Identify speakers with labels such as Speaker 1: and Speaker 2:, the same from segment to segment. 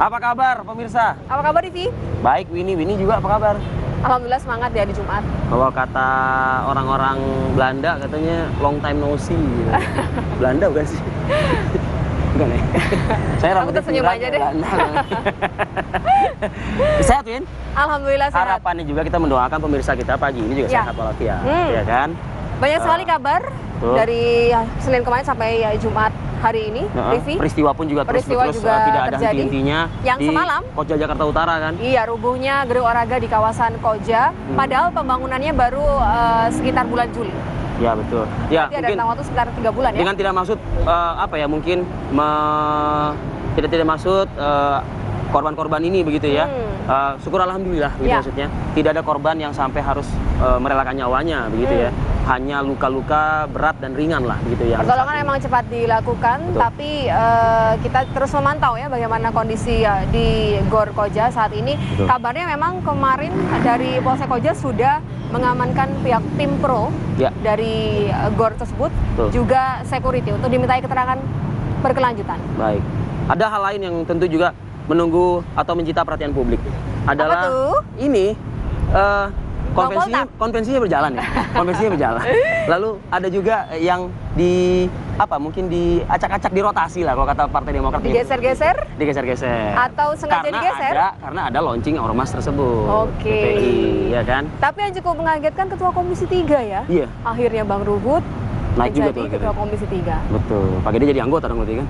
Speaker 1: Apa kabar pemirsa?
Speaker 2: Apa kabar Divi?
Speaker 1: Baik, Winnie juga apa kabar?
Speaker 2: Alhamdulillah semangat ya di Jumat.
Speaker 1: Kalau kata orang-orang Belanda katanya long time no see gitu. Belanda bukan sih? Bukan ya? Saya
Speaker 2: Aku tersenyum aja deh.
Speaker 1: Sehat Win?
Speaker 2: Alhamdulillah sehat.
Speaker 1: Harapannya juga kita mendoakan pemirsa kita pagi ini juga sehat walafiat, ya kan?
Speaker 2: Banyak sekali kabar dari Senin kemarin sampai Jumat hari ini, Divi.
Speaker 1: Peristiwa pun juga terus tidak ada henti-hentinya
Speaker 2: yang
Speaker 1: di
Speaker 2: semalam
Speaker 1: Koja Jakarta Utara kan?
Speaker 2: Iya, rubuhnya gedung olahraga di kawasan Koja, padahal pembangunannya baru sekitar bulan Juli.
Speaker 1: Ya betul. Ya,
Speaker 2: berarti ada rentang waktu sekitar 3 bulan ya.
Speaker 1: Dengan tidak maksud mungkin tidak maksud korban-korban ini begitu ya. Syukur alhamdulillah gitu maksudnya. Tidak ada korban yang sampai harus merelakan nyawanya begitu ya. Hanya luka-luka berat dan ringan lah begitu ya.
Speaker 2: Pertolongan memang cepat dilakukan, tapi kita terus memantau ya bagaimana kondisi di Gor Koja saat ini. Kabarnya memang kemarin dari Polsek Koja sudah mengamankan pihak tim pro dari Gor tersebut, juga security untuk dimintai keterangan berkelanjutan.
Speaker 1: Baik. Ada hal lain yang tentu juga menunggu atau mencita perhatian publik. Adalah ini konvensinya berjalan ya. Konvensinya berjalan. Lalu ada juga yang mungkin diacak-acak, dirotasi lah kalau kata Partai Demokrat.
Speaker 2: Digeser-geser?
Speaker 1: Digeser-geser.
Speaker 2: Atau sengaja digeser?
Speaker 1: Karena ada launching ormas tersebut.
Speaker 2: Oke.
Speaker 1: PPI, ya kan?
Speaker 2: Tapi yang cukup mengagetkan Ketua Komisi 3 ya.
Speaker 1: Iya.
Speaker 2: Akhirnya Bang Ruhut
Speaker 1: naik juga tuh
Speaker 2: Ketua Komisi 3.
Speaker 1: Betul. Pak Gede jadi anggota dong berarti kan.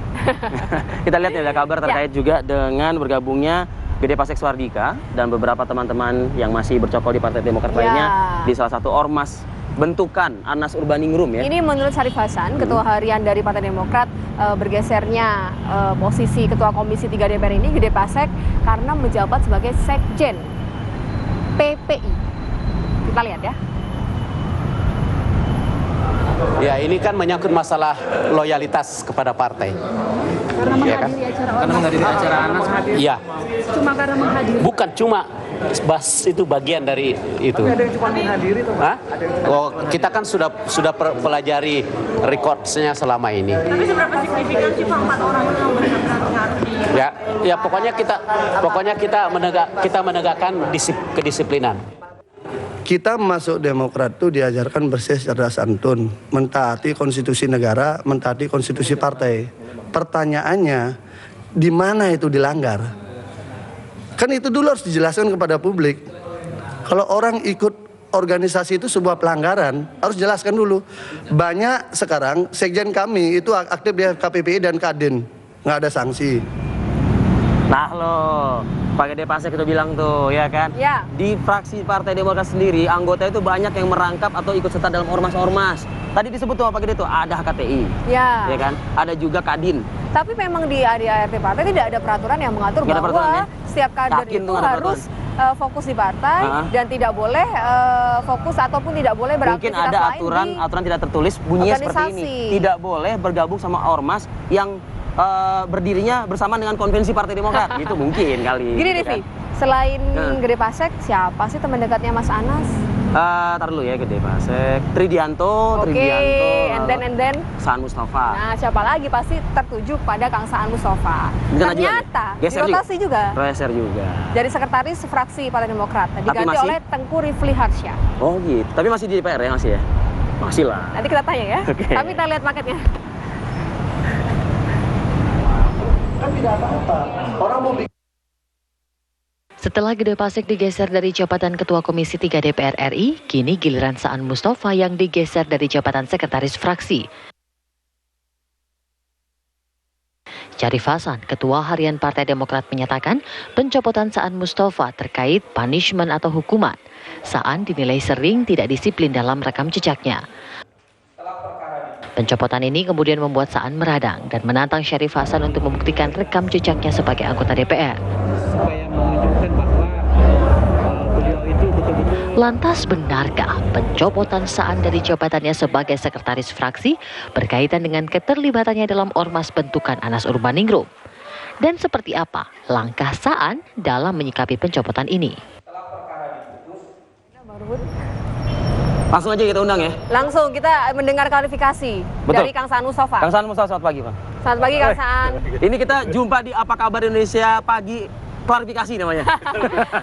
Speaker 1: Kita lihat ya, ada kabar terkait juga dengan bergabungnya Gede Pasek Suardika dan beberapa teman-teman yang masih bercokol di Partai Demokrat lainnya di salah satu ormas bentukan Anas Urbaningrum ya. Ini
Speaker 2: menurut Syarif Hasan, Ketua Harian dari Partai Demokrat, bergesernya posisi Ketua Komisi 3 DPR ini Gede Pasek karena menjabat sebagai Sekjen PPI. Kita lihat ya.
Speaker 3: Ya, ini kan menyangkut masalah loyalitas kepada partai.
Speaker 4: Karena menghadiri acara Anas hadir.
Speaker 3: Iya.
Speaker 4: Cuma karena menghadiri.
Speaker 3: Bukan cuma itu bagian dari itu.
Speaker 4: Ada yang cuma menghadiri tuh.
Speaker 3: Hah? Oh, kita kan sudah pelajari rekordsnya selama ini.
Speaker 4: Tapi seberapa signifikan sih Pak 4 orang itu memberikan pengaruh di
Speaker 3: Pokoknya kita menegakkan kedisiplinan.
Speaker 5: Kita masuk Demokrat itu diajarkan bersih, cerdas, santun, mentaati konstitusi negara, mentaati konstitusi partai. Pertanyaannya, di mana itu dilanggar? Kan itu dulu harus dijelaskan kepada publik. Kalau orang ikut organisasi itu sebuah pelanggaran, harus jelaskan dulu. Banyak sekarang sekjen kami itu aktif di KPPI dan Kadin, nggak ada sanksi.
Speaker 1: Nah loh, Pak Gede Pasek itu bilang tuh, ya kan? Ya. Di fraksi Partai Demokrat sendiri, anggota itu banyak yang merangkap atau ikut serta dalam ormas-ormas. Tadi disebut tuh Pak Gede tuh, ada HKTI, ya kan? Ada juga Kadin.
Speaker 2: Tapi memang di ADART partai tidak ada peraturan yang mengatur bahwa setiap kader itu harus fokus di partai dan tidak boleh fokus ataupun tidak boleh beraktivitas lain.
Speaker 1: Mungkin ada aturan tidak tertulis bunyinya seperti ini. Tidak boleh bergabung sama ormas yang berdirinya bersama dengan konvensi Partai Demokrat. Gitu mungkin kali.
Speaker 2: Gini Devi, selain Gede Pasek, siapa sih teman dekatnya Mas Anas?
Speaker 1: Tar dulu ya, Gede Pasek, Tridianto,
Speaker 2: and then
Speaker 1: Saan Mustafa.
Speaker 2: Nah, siapa lagi pasti tertuju pada Kang Saan Mustafa. Ternyata dirotasi juga.
Speaker 1: Geser juga.
Speaker 2: Dari sekretaris fraksi Partai Demokrat diganti oleh Tengku Rifli Harsya.
Speaker 1: Oh gitu. Tapi masih di DPR ya, masih ya? Masih lah.
Speaker 2: Nanti kita tanya ya. Tapi kita lihat paketnya.
Speaker 6: Setelah Gede Pasek digeser dari jabatan Ketua Komisi 3 DPR RI, kini giliran Saan Mustafa yang digeser dari jabatan Sekretaris Fraksi. Syarif Hasan, Ketua Harian Partai Demokrat menyatakan pencopotan Saan Mustafa terkait punishment atau hukuman. Saan dinilai sering tidak disiplin dalam rekam jejaknya. Pencopotan ini kemudian membuat Saan meradang dan menantang Syarif Hasan untuk membuktikan rekam jejaknya sebagai anggota DPR. Lantas benarkah pencopotan Saan dari jabatannya sebagai sekretaris fraksi berkaitan dengan keterlibatannya dalam ormas bentukan Anas Urbaningrum? Dan seperti apa langkah Saan dalam menyikapi pencopotan ini?
Speaker 1: Langsung aja kita undang ya.
Speaker 2: Langsung kita mendengar klarifikasi dari Kang Saan Mustafa.
Speaker 1: Kang Saan Mustafa, selamat pagi Pak.
Speaker 2: Selamat pagi Kang Saan.
Speaker 1: Ini kita jumpa di Apa Kabar Indonesia Pagi klarifikasi namanya.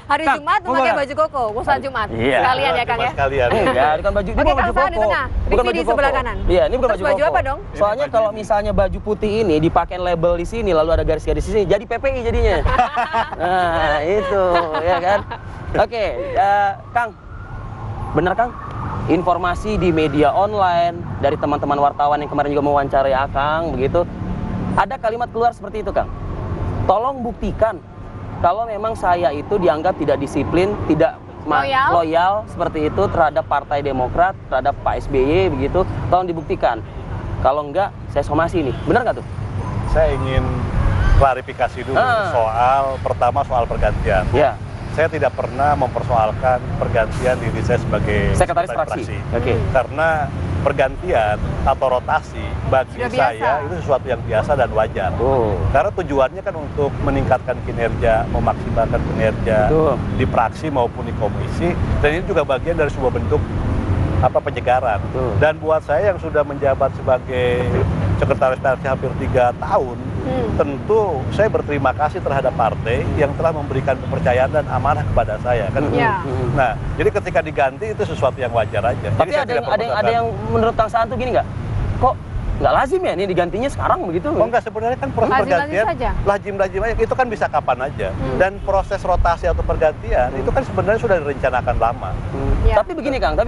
Speaker 2: Hari
Speaker 1: Kang,
Speaker 2: Jumat
Speaker 1: mau
Speaker 2: memakai
Speaker 1: nggak?
Speaker 2: baju koko, muslan Jumat.
Speaker 1: Iya.
Speaker 2: Sekalian ya Kang ya.
Speaker 3: Sekalian.
Speaker 1: Enggak, bukan baju, ini
Speaker 2: Oke,
Speaker 1: bukan
Speaker 2: Kang
Speaker 1: baju
Speaker 2: Saan di
Speaker 1: koko.
Speaker 2: tengah,
Speaker 1: Bukan
Speaker 2: Rifki
Speaker 1: baju
Speaker 2: di
Speaker 1: koko.
Speaker 2: sebelah kanan.
Speaker 1: Iya, ini bukan
Speaker 2: Terus
Speaker 1: baju
Speaker 2: baju
Speaker 1: koko.
Speaker 2: apa dong?
Speaker 1: Soalnya kalau misalnya baju putih ini dipakai label di sini lalu ada garis-garis di sini, jadi PPI jadinya. Nah, itu ya kan. Oke, Kang. Bener Kang? Informasi di media online dari teman-teman wartawan yang kemarin juga mewawancarai Akang begitu. Ada kalimat keluar seperti itu, Kang. Tolong buktikan kalau memang saya itu dianggap tidak disiplin, tidak loyal seperti itu terhadap Partai Demokrat, terhadap Pak SBY begitu. Tolong dibuktikan. Kalau enggak, saya somasi nih. Benar nggak tuh?
Speaker 7: Saya ingin klarifikasi dulu pertama soal pergantian.
Speaker 1: Ya.
Speaker 7: Saya tidak pernah mempersoalkan pergantian diri saya sebagai
Speaker 1: Sekretaris fraksi. Oke.
Speaker 7: Karena pergantian atau rotasi bagi
Speaker 2: Sudah biasa.
Speaker 7: saya itu sesuatu yang biasa dan wajar.
Speaker 1: Oh.
Speaker 7: Karena tujuannya kan untuk meningkatkan kinerja, memaksimalkan kinerja
Speaker 1: Betul.
Speaker 7: di fraksi maupun di komisi, dan ini juga bagian dari sebuah bentuk penyegaran.
Speaker 1: Betul.
Speaker 7: Dan buat saya yang sudah menjabat sebagai sekretaris fraksi hampir 3 tahun, tentu saya berterima kasih terhadap partai yang telah memberikan kepercayaan dan amanah kepada saya kan.
Speaker 2: Ya.
Speaker 7: Nah, jadi ketika diganti itu sesuatu yang wajar aja.
Speaker 1: Tapi
Speaker 7: Jadi saya tidak
Speaker 1: ada
Speaker 7: mempersoalkan.
Speaker 1: yang menurut Kang Saan tuh gini nggak? Kok nggak lazim ya ini digantinya sekarang begitu?
Speaker 7: Oh enggak, sebenarnya kan proses
Speaker 2: Lazim-lazim
Speaker 7: pergantian
Speaker 2: saja.
Speaker 7: lazim-lazim aja, itu kan bisa kapan aja. Dan proses rotasi atau pergantian itu kan sebenarnya sudah direncanakan lama.
Speaker 2: Ya.
Speaker 1: Tapi begini Kang,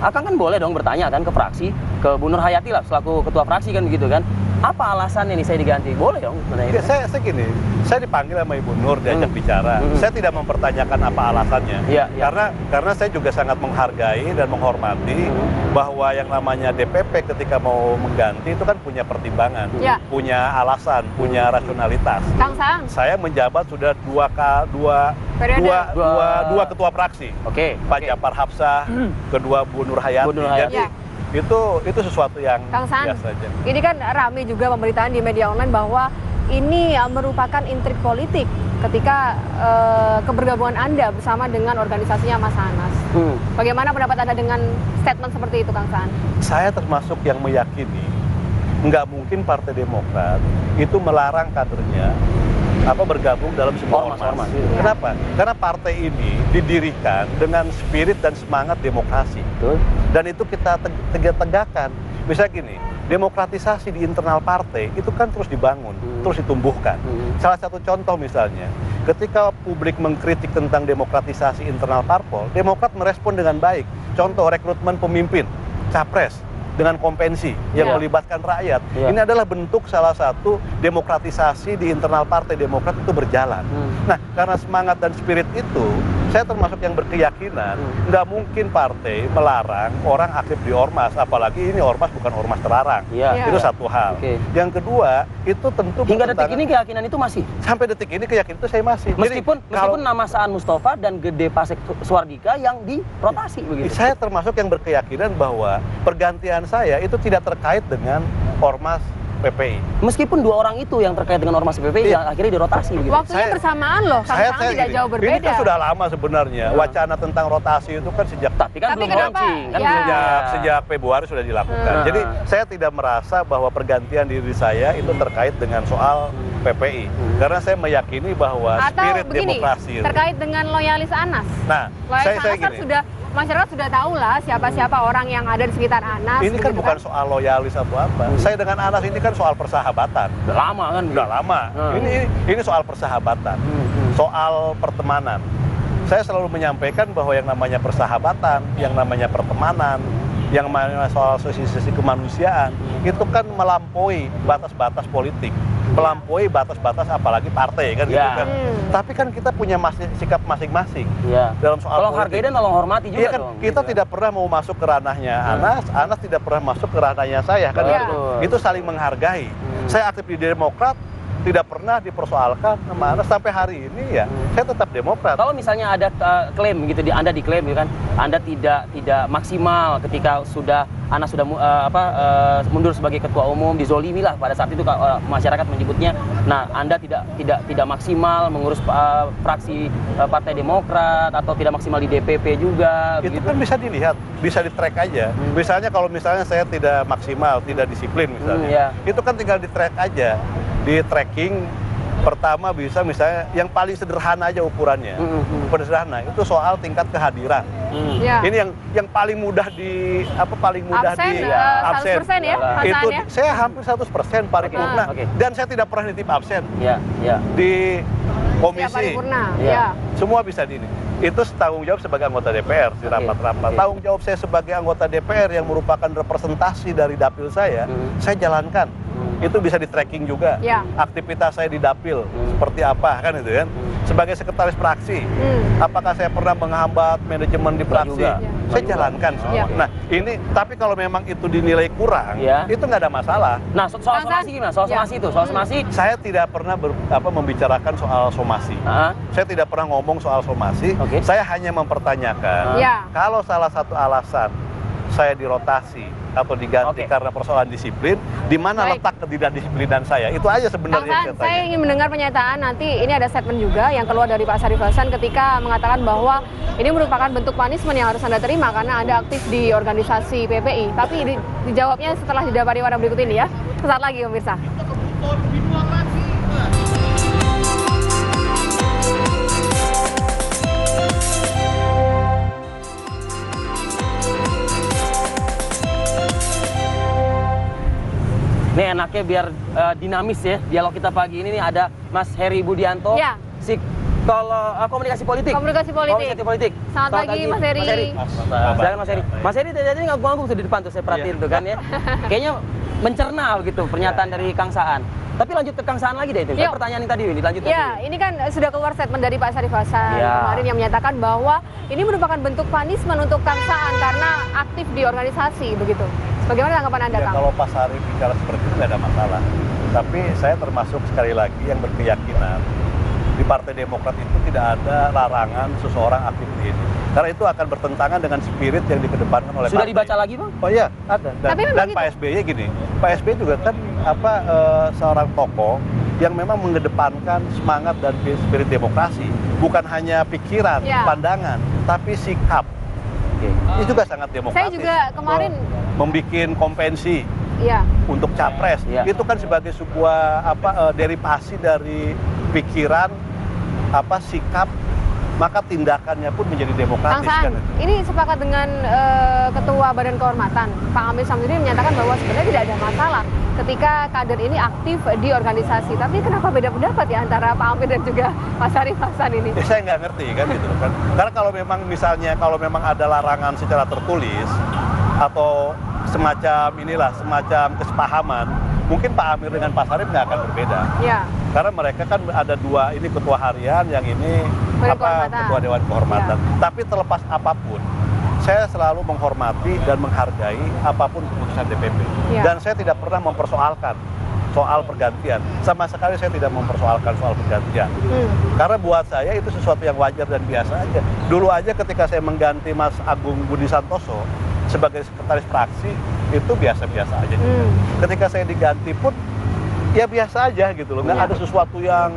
Speaker 1: Akang kan boleh dong bertanya kan ke fraksi, ke Bu Nur Hayati lah selaku ketua fraksi kan begitu kan. Apa alasannya nih saya diganti? Boleh dong
Speaker 7: Ya,
Speaker 1: menanya.
Speaker 7: saya gini, saya dipanggil sama Ibu Nur diajak bicara. Saya tidak mempertanyakan apa alasannya.
Speaker 1: Iya, iya.
Speaker 7: Karena saya juga sangat menghargai dan menghormati bahwa yang namanya DPP ketika mau mengganti itu kan punya pertimbangan,
Speaker 2: Ya.
Speaker 7: punya alasan, punya rasionalitas.
Speaker 2: Kang Saan.
Speaker 7: Saya menjabat sudah dua
Speaker 2: Periode.
Speaker 7: ketua fraksi.
Speaker 1: Oke.
Speaker 7: Pak Japar Hapsah, kedua Bu Nur Hayati.
Speaker 1: Bu Nur Hayati.
Speaker 7: Jadi itu sesuatu yang
Speaker 2: Kang Saan,
Speaker 7: biasa aja.
Speaker 2: ini kan rame juga pemberitaan di media online bahwa ini merupakan intrik politik ketika kebergabungan Anda bersama dengan organisasinya Mas Anas. Bagaimana pendapat Anda dengan statement seperti itu, Kang Saan?
Speaker 7: Saya termasuk yang meyakini nggak mungkin Partai Demokrat itu melarang kadernya bergabung dalam sebuah ormas. Kenapa? Karena partai ini didirikan dengan spirit dan semangat demokrasi.
Speaker 1: Betul.
Speaker 7: Dan itu kita tegakkan. Misalnya gini, demokratisasi di internal partai itu kan terus dibangun, terus ditumbuhkan. Salah satu contoh misalnya, ketika publik mengkritik tentang demokratisasi internal parpol, Demokrat merespon dengan baik. Contoh rekrutmen pemimpin, capres, dengan kompensi yang melibatkan rakyat. Ini adalah bentuk salah satu demokratisasi di internal Partai Demokrat itu berjalan. Nah, karena semangat dan spirit itu, saya termasuk yang berkeyakinan nggak mungkin partai melarang orang aktif di ormas, apalagi ini ormas bukan ormas terlarang.
Speaker 1: Iya.
Speaker 7: Itu satu hal.
Speaker 1: Oke.
Speaker 7: Yang kedua, itu tentu
Speaker 1: Hingga detik
Speaker 7: bertentangan-
Speaker 1: ini keyakinan itu masih.
Speaker 7: sampai detik ini keyakinan itu saya masih. Jadi,
Speaker 1: Meskipun
Speaker 7: kalau-
Speaker 1: nama Saan Mustafa dan Gede Pasek Suardika yang dirotasi begitu.
Speaker 7: Saya termasuk yang berkeyakinan bahwa pergantian saya itu tidak terkait dengan ormas PPI.
Speaker 1: Meskipun dua orang itu yang terkait dengan ormas PPI yang akhirnya dirotasi begitu.
Speaker 2: Waktunya bersamaan loh, Kang Saan tidak
Speaker 7: gini,
Speaker 2: jauh berbeda.
Speaker 7: Ini kan sudah lama sebenarnya. Wacana tentang rotasi itu kan sejak
Speaker 1: Tapi kan
Speaker 2: Tapi
Speaker 1: belum
Speaker 2: kenapa?
Speaker 1: launching, kan
Speaker 2: Ya.
Speaker 1: belum
Speaker 7: sejak Februari sudah dilakukan. Jadi saya tidak merasa bahwa pergantian diri saya itu terkait dengan soal PPI. Karena saya meyakini bahwa
Speaker 2: Atau
Speaker 7: spirit
Speaker 2: begini,
Speaker 7: demokrasi itu.
Speaker 2: terkait dengan loyalis Anas.
Speaker 7: Nah,
Speaker 2: Loyalis
Speaker 7: saya
Speaker 2: Anas kan
Speaker 7: gini.
Speaker 2: sudah, masyarakat sudah tahu lah siapa-siapa orang yang ada di sekitar Anas.
Speaker 7: Ini kan
Speaker 2: begitu
Speaker 7: bukan soal loyalis atau apa. Saya dengan Anas ini kan soal persahabatan.
Speaker 1: Udah lama kan?
Speaker 7: Udah lama. Ini soal persahabatan, soal pertemanan. Saya selalu menyampaikan bahwa yang namanya persahabatan, yang namanya pertemanan, yang namanya soal sisi-sisi kemanusiaan, itu kan melampaui batas-batas politik, melampaui batas-batas apalagi partai kan gitu
Speaker 1: Ya.
Speaker 7: kan. Tapi kan kita punya sikap masing-masing
Speaker 1: Iya.
Speaker 7: dalam soal
Speaker 1: Tolong hargai
Speaker 7: politik.
Speaker 1: dan tolong hormati juga
Speaker 7: Iya kan,
Speaker 1: dong.
Speaker 7: kita
Speaker 1: gitu.
Speaker 7: tidak pernah mau masuk ke ranahnya Anas tidak pernah masuk ke ranahnya saya kan
Speaker 2: Iya.
Speaker 7: gitu. Itu saling menghargai. Saya aktif di Demokrat, tidak pernah dipersoalkan sama Anas sampai hari ini ya. Saya tetap Demokrat.
Speaker 1: Kalau misalnya ada klaim gitu, Anda diklaim gitu kan, Anda tidak maksimal ketika sudah Anas sudah mundur sebagai ketua umum, dizolimi lah pada saat itu masyarakat menyebutnya. Nah, Anda tidak maksimal mengurus fraksi Partai Demokrat atau tidak maksimal di DPP juga.
Speaker 7: Itu
Speaker 1: begitu.
Speaker 7: kan bisa dilihat, bisa di-track aja. Misalnya kalau misalnya saya tidak maksimal, tidak disiplin misalnya, itu kan tinggal di-track aja, di tracking. Pertama bisa misalnya yang paling sederhana aja ukurannya, sederhana itu soal tingkat kehadiran. Ini yang paling mudah paling mudah
Speaker 2: absen,
Speaker 7: di
Speaker 2: 100% ya,
Speaker 7: itu
Speaker 2: ya?
Speaker 7: saya hampir 100% paripurna dan saya tidak pernah nitip absen di komisi.
Speaker 2: Paripurna,
Speaker 7: Semua bisa di ini. Itu tanggung jawab sebagai anggota DPR di rapat-rapat. Tanggung jawab saya sebagai anggota DPR yang merupakan representasi dari dapil saya jalankan. Itu bisa di-tracking juga. Aktivitas saya di dapil seperti apa kan itu kan. Sebagai sekretaris fraksi, apakah saya pernah menghambat manajemen di fraksi? Saya jalankan semua. Nah, ini tapi kalau memang itu dinilai kurang, itu nggak ada masalah.
Speaker 1: Nah, soal somasi gimana? Soal somasi itu, soal somasi.
Speaker 7: Saya tidak pernah membicarakan soal somasi. Saya tidak pernah ngomong soal somasi. Saya hanya mempertanyakan kalau salah satu alasan saya dirotasi atau diganti karena persoalan disiplin, di mana letak ketidakdisiplinan saya? Itu aja sebenarnya.
Speaker 2: Saya ingin mendengar pernyataan nanti, ini ada statement juga yang keluar dari Pak Sarif Hasan ketika mengatakan bahwa ini merupakan bentuk punishment yang harus Anda terima karena Anda aktif di organisasi PPI. Tapi dijawabnya setelah jeda pariwara berikut ini ya. Sesaat lagi pemirsa.
Speaker 1: Ini enaknya biar dinamis ya, dialog kita pagi ini nih ada Mas Heri Budianto, komunikasi politik.
Speaker 2: Komunikasi politik. Selamat pagi Mas Heri.
Speaker 1: Silakan Mas Heri. Mas Heri tadi nganggung tuh di depan tuh saya perhatiin tuh kan ya. Kayaknya mencerna gitu pernyataan dari Kang Saan. Tapi lanjut ke Kang Saan lagi deh itu. Kan pertanyaan yang tadi ini lanjut.
Speaker 2: Ini kan sudah keluar statement dari Pak Sarif Hasan kemarin yang menyatakan bahwa ini merupakan bentuk punishment untuk Kang Saan karena aktif di organisasi begitu. Bagaimana tanggapan Anda, Kang?
Speaker 7: Kalau Pak Sarif bicara seperti itu nggak ada masalah. Tapi saya termasuk sekali lagi yang berkeyakinan di Partai Demokrat itu tidak ada larangan seseorang aktif di ini. Karena itu akan bertentangan dengan spirit yang dikedepankan oleh
Speaker 1: Sudah
Speaker 7: partai.
Speaker 1: Dibaca lagi, Bang?
Speaker 7: Oh iya, ada. Dan Pak SBY gini, Pak SBY juga kan seorang tokoh yang memang mengedepankan semangat dan spirit demokrasi, bukan hanya pikiran, pandangan, tapi sikap. Ini juga sangat demokratis.
Speaker 2: Saya juga kemarin
Speaker 7: membikin konvensi untuk capres. Itu kan sebagai sebuah derivasi dari pikiran, sikap, maka tindakannya pun menjadi demokratis.
Speaker 2: Kang Saan, ini sepakat dengan Ketua Badan Kehormatan Pak Amir Samsudin menyatakan bahwa sebenarnya tidak ada masalah ketika kader ini aktif di organisasi. Tapi kenapa beda pendapat ya antara Pak Amir dan juga Mas Sarif Hasan ini?
Speaker 7: Saya nggak ngerti kan gitu kan. Karena kalau memang ada larangan secara tertulis atau semacam kesepahaman, mungkin Pak Amir dengan Pak Sarif nggak akan berbeda. Karena mereka kan ada dua, ini ketua harian, yang ini ketua Dewan Kehormatan. Tapi terlepas apapun, saya selalu menghormati dan menghargai apapun keputusan DPP. Dan saya tidak pernah mempersoalkan soal pergantian. Sama sekali saya tidak mempersoalkan soal pergantian. Karena buat saya itu sesuatu yang wajar dan biasa aja. Dulu aja ketika saya mengganti Mas Agung Budi Santoso sebagai sekretaris fraksi, itu biasa-biasa aja. Ketika saya diganti pun, ya biasa aja gitu loh. Nggak ada sesuatu yang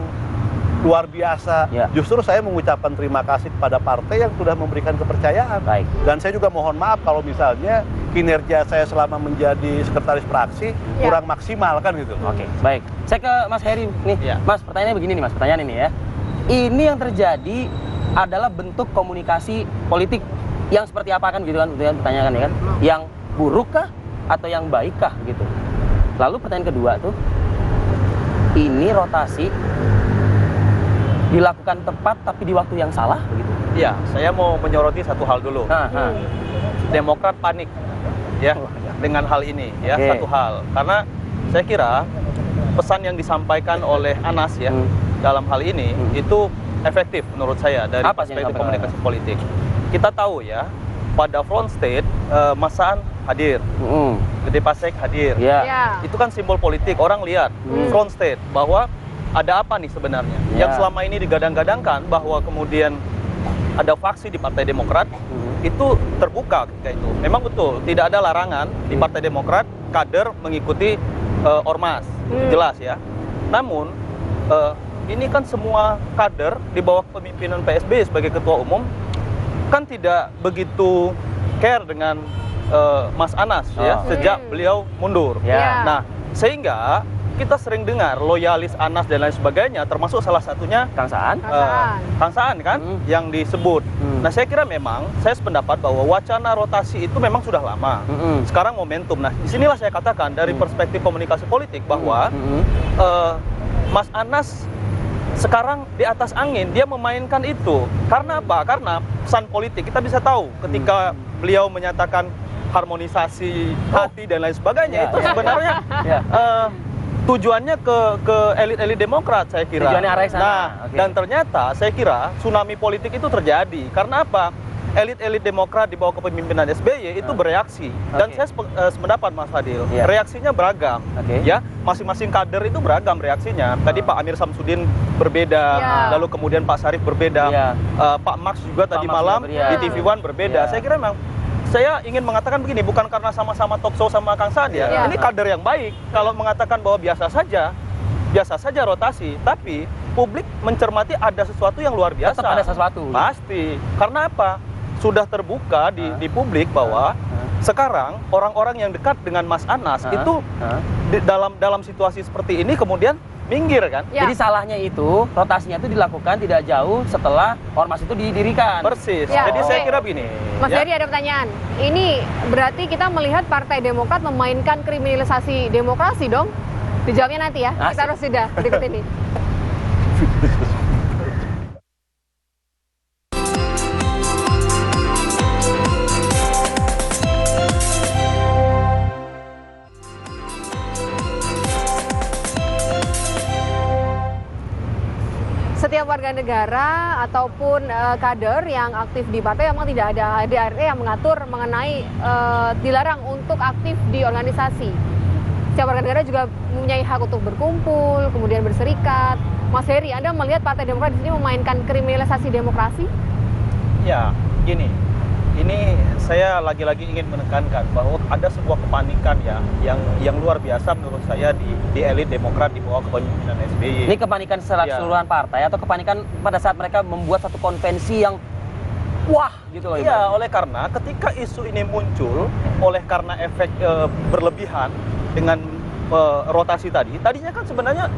Speaker 7: luar biasa. Justru saya mengucapkan terima kasih kepada partai yang sudah memberikan kepercayaan. Dan saya juga mohon maaf kalau misalnya kinerja saya selama menjadi sekretaris fraksi kurang maksimal kan gitu.
Speaker 1: Baik. Saya ke Mas Heri nih. Mas, pertanyaannya begini nih Mas, pertanyaan ini ya. Ini yang terjadi adalah bentuk komunikasi politik yang seperti apa kan gitu kan, pertanyaan ya kan. Yang buruk kah atau yang baik kah gitu. Lalu pertanyaan kedua tuh, ini rotasi dilakukan tepat tapi di waktu yang salah begitu.
Speaker 8: Iya, saya mau menyoroti satu hal dulu. Demokrat panik ya dengan hal ini ya, satu hal. Karena saya kira pesan yang disampaikan oleh Anas ya dalam hal ini itu efektif menurut saya dari perspektif komunikasi politik. Kita tahu ya, pada front state Mas Saan hadir, Gede Pasek hadir. Itu kan simbol politik, orang lihat front state bahwa ada apa nih sebenarnya. Yang selama ini digadang-gadangkan bahwa kemudian ada faksi di Partai Demokrat itu terbuka ketika itu. Memang betul tidak ada larangan di Partai Demokrat kader mengikuti ormas, jelas ya. Namun ini kan semua kader di bawah kepemimpinan PSBY sebagai ketua umum kan tidak begitu care dengan Mas Anas ya sejak beliau mundur. Nah, sehingga kita sering dengar loyalis Anas dan lain sebagainya, termasuk salah satunya
Speaker 1: Kang Saan.
Speaker 8: Kang Saan kan yang disebut. Nah, saya kira memang saya sependapat bahwa wacana rotasi itu memang sudah lama. Sekarang momentum. Nah, disinilah saya katakan dari perspektif komunikasi politik bahwa Mas Anas sekarang di atas angin, dia memainkan itu. Karena apa? Karena pesan politik kita bisa tahu ketika beliau menyatakan harmonisasi hati dan lain sebagainya itu sebenarnya tujuannya ke elit-elit Demokrat, saya kira.
Speaker 1: Tujuannya arah sana.
Speaker 8: Nah, dan ternyata saya kira tsunami politik itu terjadi. Karena apa? Elit-elit Demokrat di bawah kepemimpinan SBY itu bereaksi. Dan saya sependapat Mas Fadil, reaksinya beragam. Ya, masing-masing kader itu beragam reaksinya. Tadi Pak Amir Samsudin berbeda, lalu kemudian Pak Sarif berbeda, Pak Max juga tadi malam di TV One berbeda. Saya kira memang saya ingin mengatakan begini, bukan karena sama-sama talk show sama Kang Saan ya. Ini kader yang baik kalau mengatakan bahwa biasa saja rotasi, tapi publik mencermati ada sesuatu yang luar biasa.
Speaker 1: Tetap ada sesuatu.
Speaker 8: Pasti. Karena apa? Sudah terbuka di publik bahwa sekarang orang-orang yang dekat dengan Mas Anas itu dalam situasi seperti ini kemudian minggir kan.
Speaker 1: Jadi salahnya itu, rotasinya itu dilakukan tidak jauh setelah ormas itu didirikan.
Speaker 8: Persis. Jadi saya kira begini.
Speaker 2: Mas Heri ada pertanyaan. Ini berarti kita melihat Partai Demokrat memainkan kriminalisasi demokrasi dong? Dijawabnya nanti ya. Kita harus sudah berikut ini. Setiap warga negara ataupun kader yang aktif di partai memang tidak ada ADART yang mengatur mengenai dilarang untuk aktif di organisasi. Setiap warga negara juga mempunyai hak untuk berkumpul, kemudian berserikat. Mas Heri, Anda melihat Partai Demokrat di sini memainkan kriminalisasi demokrasi?
Speaker 8: Ya, gini. Ini saya lagi-lagi ingin menekankan bahwa ada sebuah kepanikan ya yang luar biasa menurut saya di elit Demokrat di bawah kepemimpinan SBY.
Speaker 1: Ini kepanikan secara keseluruhan partai atau kepanikan pada saat mereka membuat satu konvensi yang wah gitu loh.
Speaker 8: Iya, oleh karena ketika isu ini muncul oleh karena efek berlebihan dengan rotasi tadinya kan sebenarnya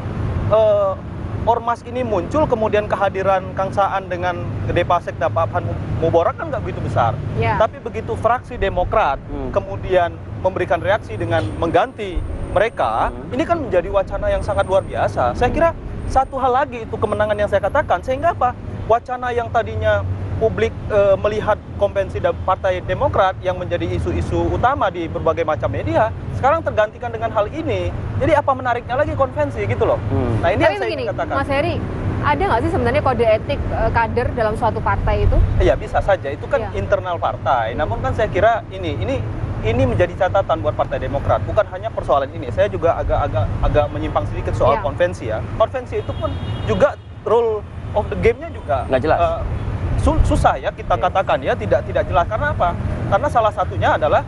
Speaker 8: ormas ini muncul, kemudian kehadiran Kang Saan dengan Gede Pasek dan Pak Afan Mubarak kan nggak begitu besar. Tapi begitu fraksi Demokrat kemudian memberikan reaksi dengan mengganti mereka, ini kan menjadi wacana yang sangat luar biasa. Saya kira satu hal lagi itu kemenangan yang saya katakan, sehingga apa? Wacana yang tadinya publik melihat konvensi Partai Demokrat yang menjadi isu-isu utama di berbagai macam media, sekarang tergantikan dengan hal ini. Jadi apa menariknya lagi konvensi gitu loh. Nah ini yang saya ingin katakan.
Speaker 2: Mas Heri, ada nggak sih sebenarnya kode etik kader dalam suatu partai itu?
Speaker 8: Iya bisa saja, itu kan internal partai. Namun kan saya kira ini menjadi catatan buat Partai Demokrat. Bukan hanya persoalan ini, saya juga agak menyimpang sedikit soal konvensi ya. Konvensi itu pun juga rule of the game-nya juga
Speaker 1: nggak jelas.
Speaker 8: Susah ya kita katakan ya, tidak jelas. Karena apa? Karena salah satunya adalah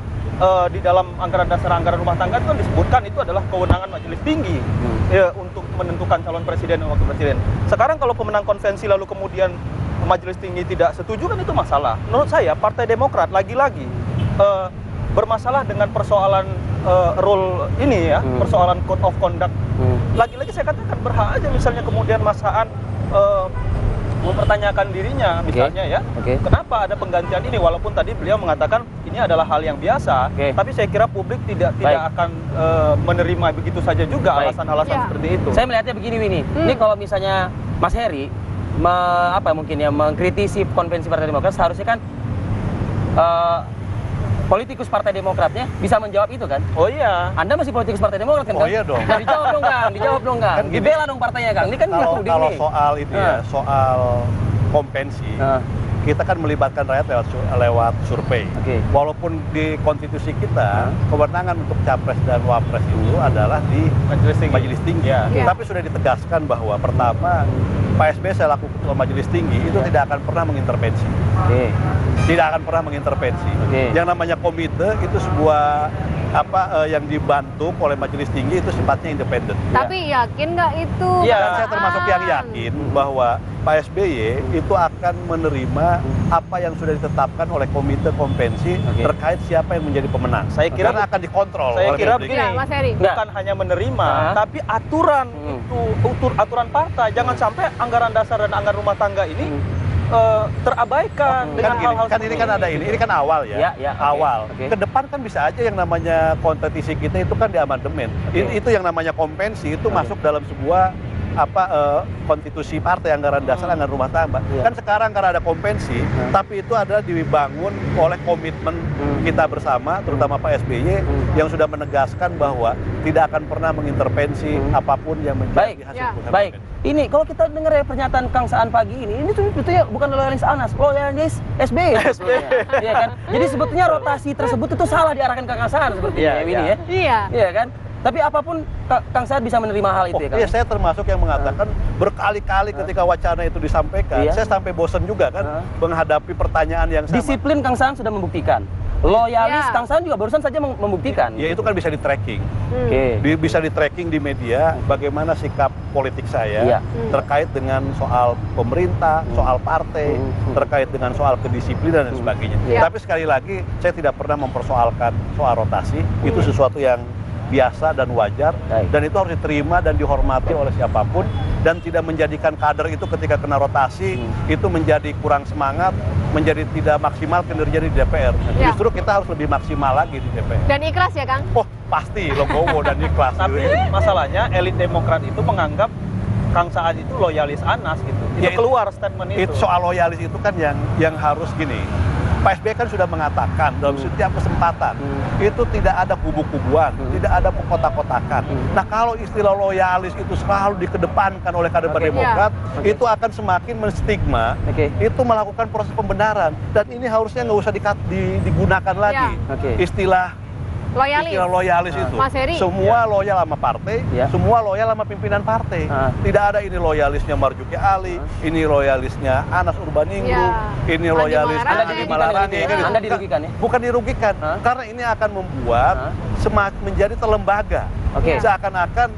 Speaker 8: di dalam anggaran dasar anggaran rumah tangga itu kan disebutkan itu adalah kewenangan majelis tinggi ya, untuk menentukan calon presiden dan wakil presiden. Sekarang kalau pemenang konvensi lalu kemudian majelis tinggi tidak setuju kan itu masalah. Menurut saya Partai Demokrat lagi-lagi bermasalah dengan persoalan rule ini ya, persoalan code of conduct. Lagi-lagi saya katakan berhak aja misalnya kemudian Mas Saan mempertanyakan dirinya misalnya ya. Kenapa ada penggantian ini walaupun tadi beliau mengatakan ini adalah hal yang biasa. Tapi saya kira publik tidak akan menerima begitu saja juga alasan-alasan seperti itu.
Speaker 1: Saya melihatnya begini Winnie. Ini kalau misalnya Mas Heri mengkritisi konvensi Partai Demokrat, seharusnya kan politikus Partai Demokratnya bisa menjawab itu kan?
Speaker 8: Oh iya.
Speaker 1: Anda masih politikus Partai Demokrat kan?
Speaker 7: Oh iya dong.
Speaker 1: Nah, dijawab dong Kang.
Speaker 7: Kan
Speaker 1: Dibela dong partainya Kang. Ini kan
Speaker 7: kalau soal itu ya, soal kompensi. kita kan melibatkan rakyat lewat survei. Walaupun di konstitusi kita kewenangan untuk capres dan wapres itu adalah di majelis tinggi. Tapi sudah ditegaskan bahwa pertama Pak SBY selaku ketua majelis tinggi itu tidak akan pernah mengintervensi. Tidak akan pernah mengintervensi. Yang namanya komite itu sebuah yang dibantu oleh majelis tinggi itu sifatnya independen.
Speaker 2: Tapi yakin nggak itu?
Speaker 7: Dan saya termasuk yang yakin bahwa Pak SBY itu akan menerima apa yang sudah ditetapkan oleh komite konvensi terkait siapa yang menjadi pemenang.
Speaker 8: Saya kira
Speaker 7: karena akan dikontrol
Speaker 8: saya
Speaker 7: oleh
Speaker 8: kira
Speaker 7: publik.
Speaker 8: begini,
Speaker 2: Mas Heri.
Speaker 8: bukan hanya menerima, tapi aturan itu aturan partai. Jangan sampai anggaran dasar dan anggaran rumah tangga ini terabaikan dengan hal-hal
Speaker 7: Kan ini kan ada ini kan awal ya, awal. Ke depan kan bisa aja yang namanya kompetisi kita itu kan di amandemen. Itu yang namanya konvensi itu masuk dalam sebuah konstitusi partai, anggaran dasar, anggaran rumah tangga. Kan sekarang karena ada konvensi, tapi itu adalah dibangun oleh komitmen kita bersama, terutama Pak SBY yang sudah menegaskan bahwa tidak akan pernah mengintervensi apapun yang menjadi hasil putusan konvensi.
Speaker 1: Ini kalau kita dengar ya pernyataan Kang Saan pagi ini sebetulnya bukan loyalis Anas, loyalis SBY. Iya kan? Jadi sebetulnya rotasi tersebut itu salah diarahkan ke Kang Saan sepertinya ini ya. Iya kan? Tapi apapun Kang Saan bisa menerima hal itu ya Kang?
Speaker 7: Iya, saya termasuk yang mengatakan berkali-kali ketika wacana itu disampaikan, saya sampai bosan juga kan menghadapi pertanyaan yang sama.
Speaker 1: Disiplin Kang Saan sudah membuktikan. Loyalis Kang Saan juga barusan saja membuktikan.
Speaker 7: Ya itu kan bisa di-tracking. Bisa di-tracking di media bagaimana sikap politik saya terkait dengan soal pemerintah, soal partai, terkait dengan soal kedisiplinan dan sebagainya. Tapi sekali lagi saya tidak pernah mempersoalkan soal rotasi. Itu sesuatu yang biasa dan wajar, dan itu harus diterima dan dihormati oleh siapapun, dan tidak menjadikan kader itu ketika kena rotasi itu menjadi kurang semangat, menjadi tidak maksimal kinerja di DPR. Justru kita harus lebih maksimal lagi di DPR.
Speaker 2: Dan ikhlas ya Kang?
Speaker 7: Oh pasti logowo dan ikhlas.
Speaker 8: Tapi masalahnya elit Demokrat itu menganggap Kang Saan itu loyalis Anas gitu. Itu keluar statement itu.
Speaker 7: Soal loyalis itu kan yang harus gini. Pak SBY kan sudah mengatakan dalam setiap kesempatan itu tidak ada kubu-kubuan, tidak ada kotak-kotakan. Nah kalau istilah loyalis itu selalu dikedepankan oleh kader Demokrat, itu akan semakin menstigma, itu melakukan proses pembenaran, dan ini harusnya nggak usah digunakan lagi istilah loyalis itu.
Speaker 2: Mas Heri.
Speaker 7: Semua loyal sama partai, semua loyal sama pimpinan partai. Tidak ada ini loyalisnya Marzuki Ali, ini loyalisnya Anas Urbaningrum, ini loyalisnya Andi Malarani.
Speaker 1: Anda dirugikan ya?
Speaker 7: Bukan dirugikan, karena ini akan membuat semakin menjadi terlembaga. Seakan-akan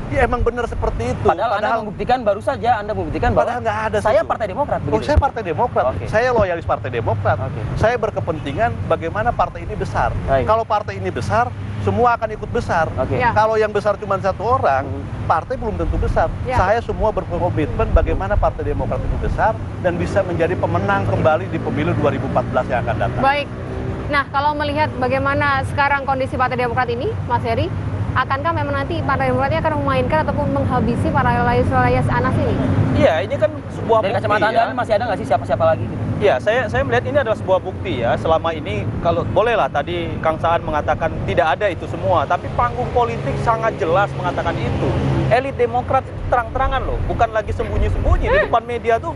Speaker 7: ya emang benar seperti itu.
Speaker 1: Padahal Anda membuktikan baru saja bahwa
Speaker 7: nggak ada
Speaker 1: saya Partai Demokrat.
Speaker 7: Oh, saya Partai Demokrat. Saya loyalis Partai Demokrat. Saya berkepentingan bagaimana partai ini besar. Kalau partai ini besar, semua akan ikut besar. Kalau yang besar cuma satu orang, partai belum tentu besar. Saya semua berkomitmen bagaimana Partai Demokrat itu besar dan bisa menjadi pemenang kembali di pemilu 2014 yang akan datang.
Speaker 2: Baik. Nah, kalau melihat bagaimana sekarang kondisi Partai Demokrat ini, Mas Heri, akankah memang nanti Partai Demokrat ini akan memainkan ataupun menghabisi para loyalis Anas ini?
Speaker 8: Iya, ini kan sebuah
Speaker 1: dari
Speaker 8: bukti.
Speaker 1: Kacamata Anda masih ada nggak sih siapa-siapa lagi?
Speaker 8: Iya, saya melihat ini adalah sebuah bukti ya. Selama ini kalau bolehlah tadi Kang Saan mengatakan tidak ada itu semua, tapi panggung politik sangat jelas mengatakan itu. Elit Demokrat terang-terangan loh, bukan lagi sembunyi-sembunyi di depan media tuh.